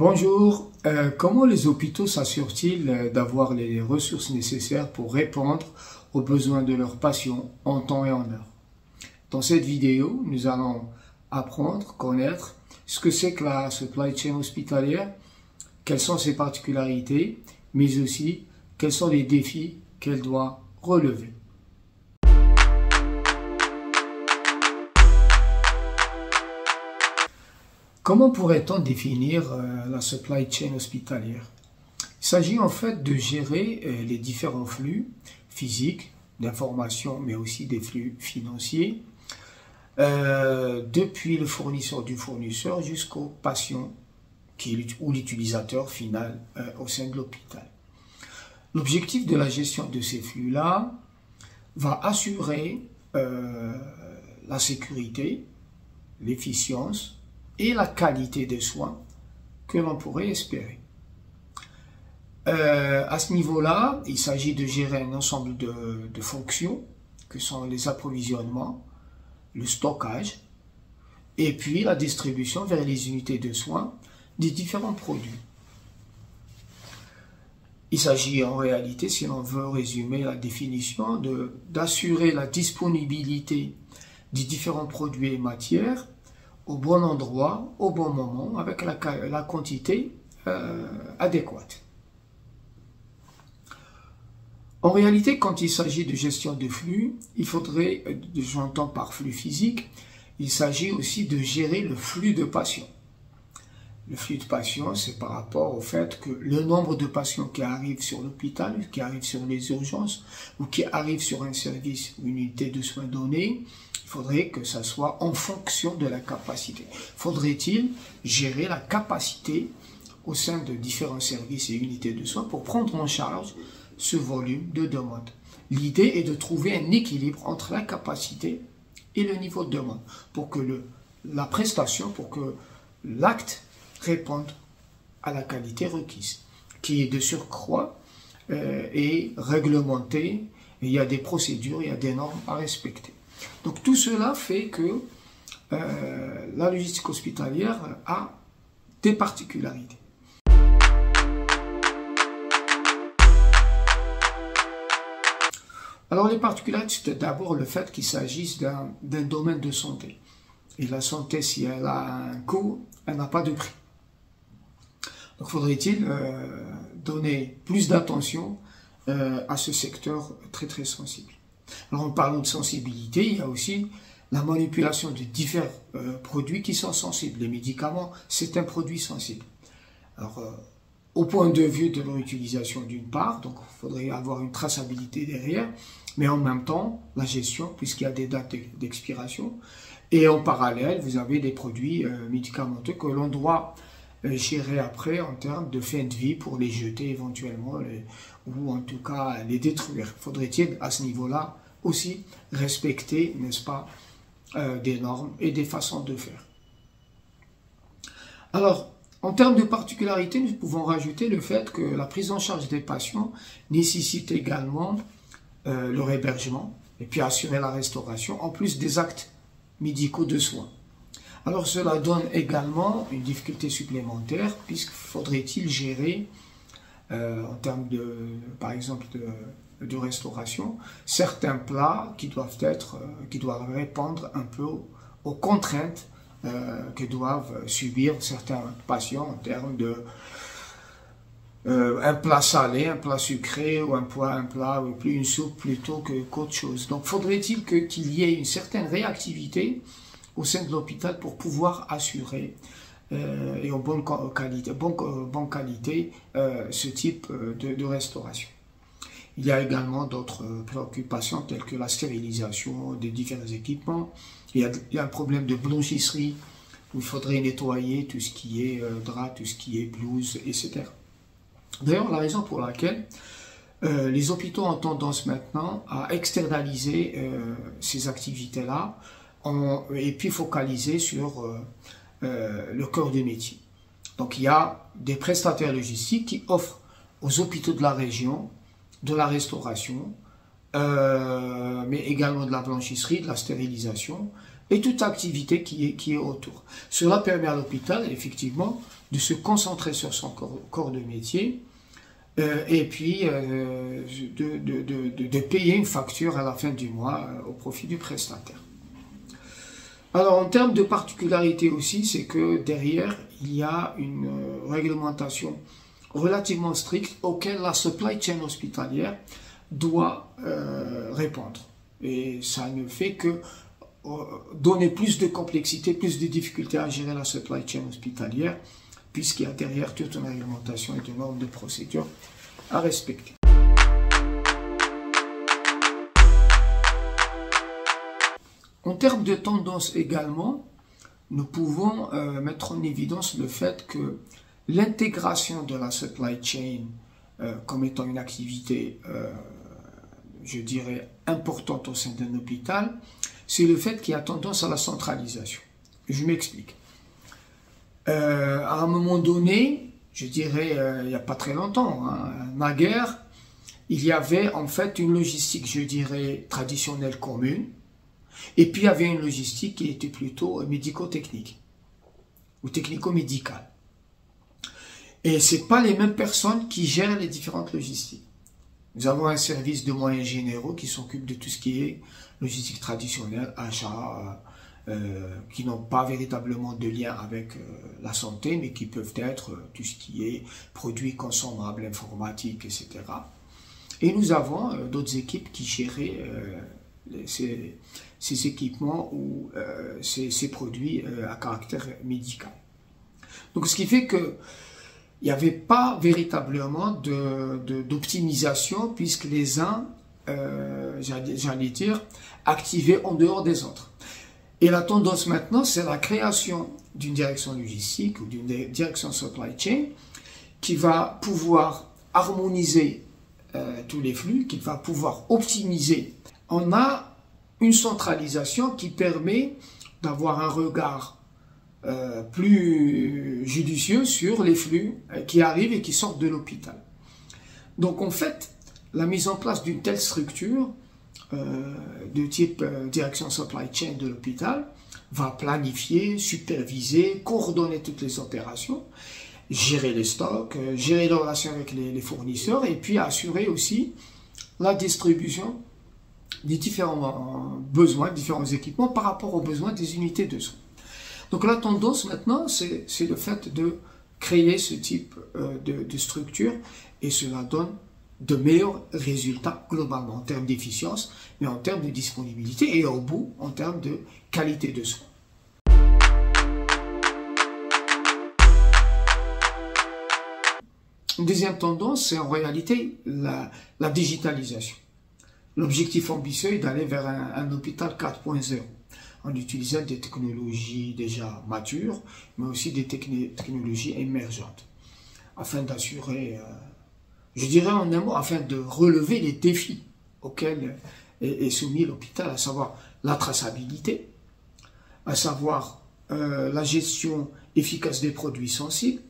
Bonjour, comment les hôpitaux s'assurent-ils d'avoir les ressources nécessaires pour répondre aux besoins de leurs patients en temps et en heure? Dans cette vidéo, nous allons apprendre, connaître ce que c'est que la supply chain hospitalière, quelles sont ses particularités, mais aussi quels sont les défis qu'elle doit relever. Comment pourrait-on définir la supply chain hospitalière? Il s'agit en fait de gérer les différents flux physiques d'informations, mais aussi des flux financiers, depuis le fournisseur du fournisseur jusqu'au patient ou l'utilisateur final au sein de l'hôpital. L'objectif de la gestion de ces flux-là va assurer la sécurité, l'efficience et la qualité des soins que l'on pourrait espérer. À ce niveau-là, il s'agit de gérer un ensemble de fonctions que sont les approvisionnements, le stockage et puis la distribution vers les unités de soins des différents produits. Il s'agit en réalité, si l'on veut résumer la définition, d'assurer la disponibilité des différents produits et matières au bon endroit, au bon moment, avec la quantité adéquate. En réalité, quand il s'agit de gestion de flux, il faudrait, j'entends par flux physique, il s'agit aussi de gérer le flux de patients. Le flux de patients, c'est par rapport au fait que le nombre de patients qui arrivent sur l'hôpital, qui arrivent sur les urgences, ou qui arrivent sur un service ou une unité de soins donnée, il faudrait que ça soit en fonction de la capacité. Faudrait-il gérer la capacité au sein de différents services et unités de soins pour prendre en charge ce volume de demande? L'idée est de trouver un équilibre entre la capacité et le niveau de demande pour que la prestation, pour que l'acte réponde à la qualité requise, qui est de surcroît est réglementée, et il y a des procédures, il y a des normes à respecter. Donc tout cela fait que la logistique hospitalière a des particularités. Alors les particularités, c'est d'abord le fait qu'il s'agisse d'un domaine de santé. Et la santé, si elle a un coût, elle n'a pas de prix. Donc faudrait-il donner plus d'attention à ce secteur très très sensible. Alors en parlant de sensibilité, il y a aussi la manipulation de divers produits qui sont sensibles. Les médicaments, c'est un produit sensible. Alors au point de vue de leur utilisation d'une part, donc il faudrait avoir une traçabilité derrière, mais en même temps la gestion, puisqu'il y a des dates d'expiration, et en parallèle vous avez des produits médicamenteux que l'on doit gérer après en termes de fin de vie pour les jeter éventuellement ou en tout cas les détruire. Faudrait-il à ce niveau-là aussi respecter, n'est-ce pas, des normes et des façons de faire. Alors, en termes de particularité, nous pouvons rajouter le fait que la prise en charge des patients nécessite également leur hébergement et puis assurer la restauration en plus des actes médicaux de soins. Alors cela donne également une difficulté supplémentaire puisqu'il faudrait-il gérer en termes par exemple de restauration certains plats qui doivent répondre un peu aux contraintes que doivent subir certains patients en termes de un plat salé, un plat sucré ou un plat ou plus une soupe plutôt qu'autre chose. Donc faudrait-il qu'il y ait une certaine réactivité au sein de l'hôpital pour pouvoir assurer et en bonne qualité ce type de restauration. Il y a également d'autres préoccupations telles que la stérilisation des différents équipements. Il y a un problème de blanchisserie où il faudrait nettoyer tout ce qui est drap, tout ce qui est blouse, etc. D'ailleurs, la raison pour laquelle les hôpitaux ont tendance maintenant à externaliser ces activités-là et puis focaliser sur le cœur du métier. Donc il y a des prestataires logistiques qui offrent aux hôpitaux de la région de la restauration, mais également de la blanchisserie, de la stérilisation, et toute activité qui est autour. Cela permet à l'hôpital, effectivement, de se concentrer sur son corps de métier et puis de payer une facture à la fin du mois au profit du prestataire. Alors, en termes de particularité aussi, c'est que derrière, il y a une réglementation relativement stricte auquel la supply chain hospitalière doit répondre. Et ça ne fait que donner plus de complexité, plus de difficultés à gérer la supply chain hospitalière, puisqu'il y a derrière toute une réglementation et de normes de procédure à respecter. En termes de tendance également, nous pouvons mettre en évidence le fait que l'intégration de la supply chain comme étant une activité, je dirais, importante au sein d'un hôpital, c'est le fait qu'il y a tendance à la centralisation. Je m'explique. À un moment donné, je dirais, il n'y a pas très longtemps, hein, naguère, il y avait en fait une logistique, je dirais, traditionnelle commune, et puis il y avait une logistique qui était plutôt médico-technique, ou technico-médicale. Et ce n'est pas les mêmes personnes qui gèrent les différentes logistiques. Nous avons un service de moyens généraux qui s'occupe de tout ce qui est logistique traditionnelle, achat, qui n'ont pas véritablement de lien avec la santé, mais qui peuvent être tout ce qui est produits consommables, informatique, etc. Et nous avons d'autres équipes qui géraient ces équipements ou ces produits à caractère médical. Donc ce qui fait que il n'y avait pas véritablement d'optimisation puisque les uns, j'allais dire, activaient en dehors des autres. Et la tendance maintenant, c'est la création d'une direction logistique ou d'une direction supply chain qui va pouvoir harmoniser tous les flux, qui va pouvoir optimiser. On a une centralisation qui permet d'avoir un regard plus judicieux sur les flux qui arrivent et qui sortent de l'hôpital. Donc en fait, la mise en place d'une telle structure de type direction supply chain de l'hôpital va planifier, superviser, coordonner toutes les opérations, gérer les stocks, gérer les relations avec les fournisseurs et puis assurer aussi la distribution des différents besoins, différents équipements par rapport aux besoins des unités de soins. Donc la tendance maintenant, c'est le fait de créer ce type de structure et cela donne de meilleurs résultats globalement en termes d'efficience, mais en termes de disponibilité et au bout en termes de qualité de soins. Une deuxième tendance, c'est en réalité la digitalisation. L'objectif ambitieux est d'aller vers un hôpital 4.0 en utilisant des technologies déjà matures, mais aussi des technologies émergentes, afin d'assurer, je dirais en un mot, afin de relever les défis auxquels est soumis l'hôpital, à savoir la traçabilité, à savoir la gestion efficace des produits sensibles,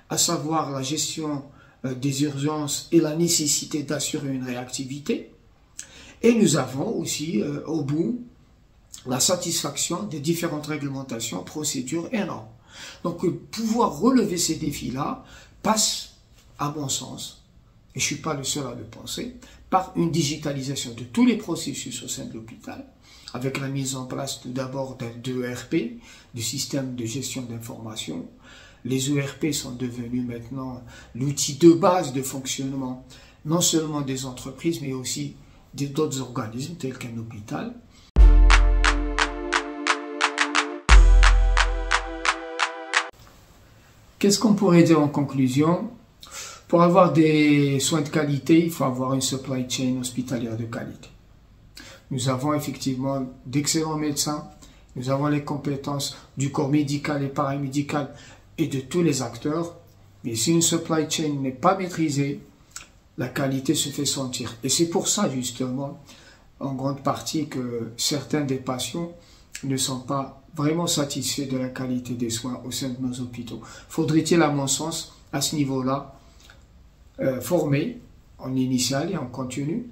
à savoir la gestion des urgences et la nécessité d'assurer une réactivité. Et nous avons aussi au bout la satisfaction des différentes réglementations, procédures et normes. Donc pouvoir relever ces défis-là passe, à mon sens, et je ne suis pas le seul à le penser, par une digitalisation de tous les processus au sein de l'hôpital, avec la mise en place tout d'abord d'ERP, du système de gestion d'information. Les ERP sont devenus maintenant l'outil de base de fonctionnement, non seulement des entreprises, mais aussi d'autres organismes tels qu'un hôpital. Qu'est-ce qu'on pourrait dire en conclusion? Pour avoir des soins de qualité, il faut avoir une supply chain hospitalière de qualité. Nous avons effectivement d'excellents médecins, nous avons les compétences du corps médical et paramédical et de tous les acteurs, mais si une supply chain n'est pas maîtrisée, la qualité se fait sentir. Et c'est pour ça justement, en grande partie, que certains des patients ne sont pas vraiment satisfaits de la qualité des soins au sein de nos hôpitaux. Faudrait-il, à mon sens, à ce niveau-là, former en initial et en continu,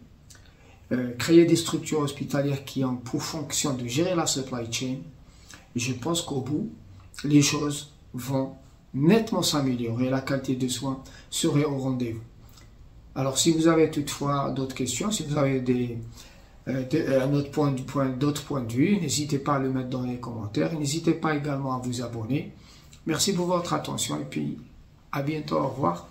créer des structures hospitalières qui ont pour fonction de gérer la supply chain je pense qu'au bout, les choses vont nettement s'améliorer, la qualité de soins serait au rendez-vous. Alors, si vous avez toutefois d'autres questions, si vous avez d'autres points de vue, n'hésitez pas à le mettre dans les commentaires. N'hésitez pas également à vous abonner. Merci pour votre attention et puis à bientôt. Au revoir.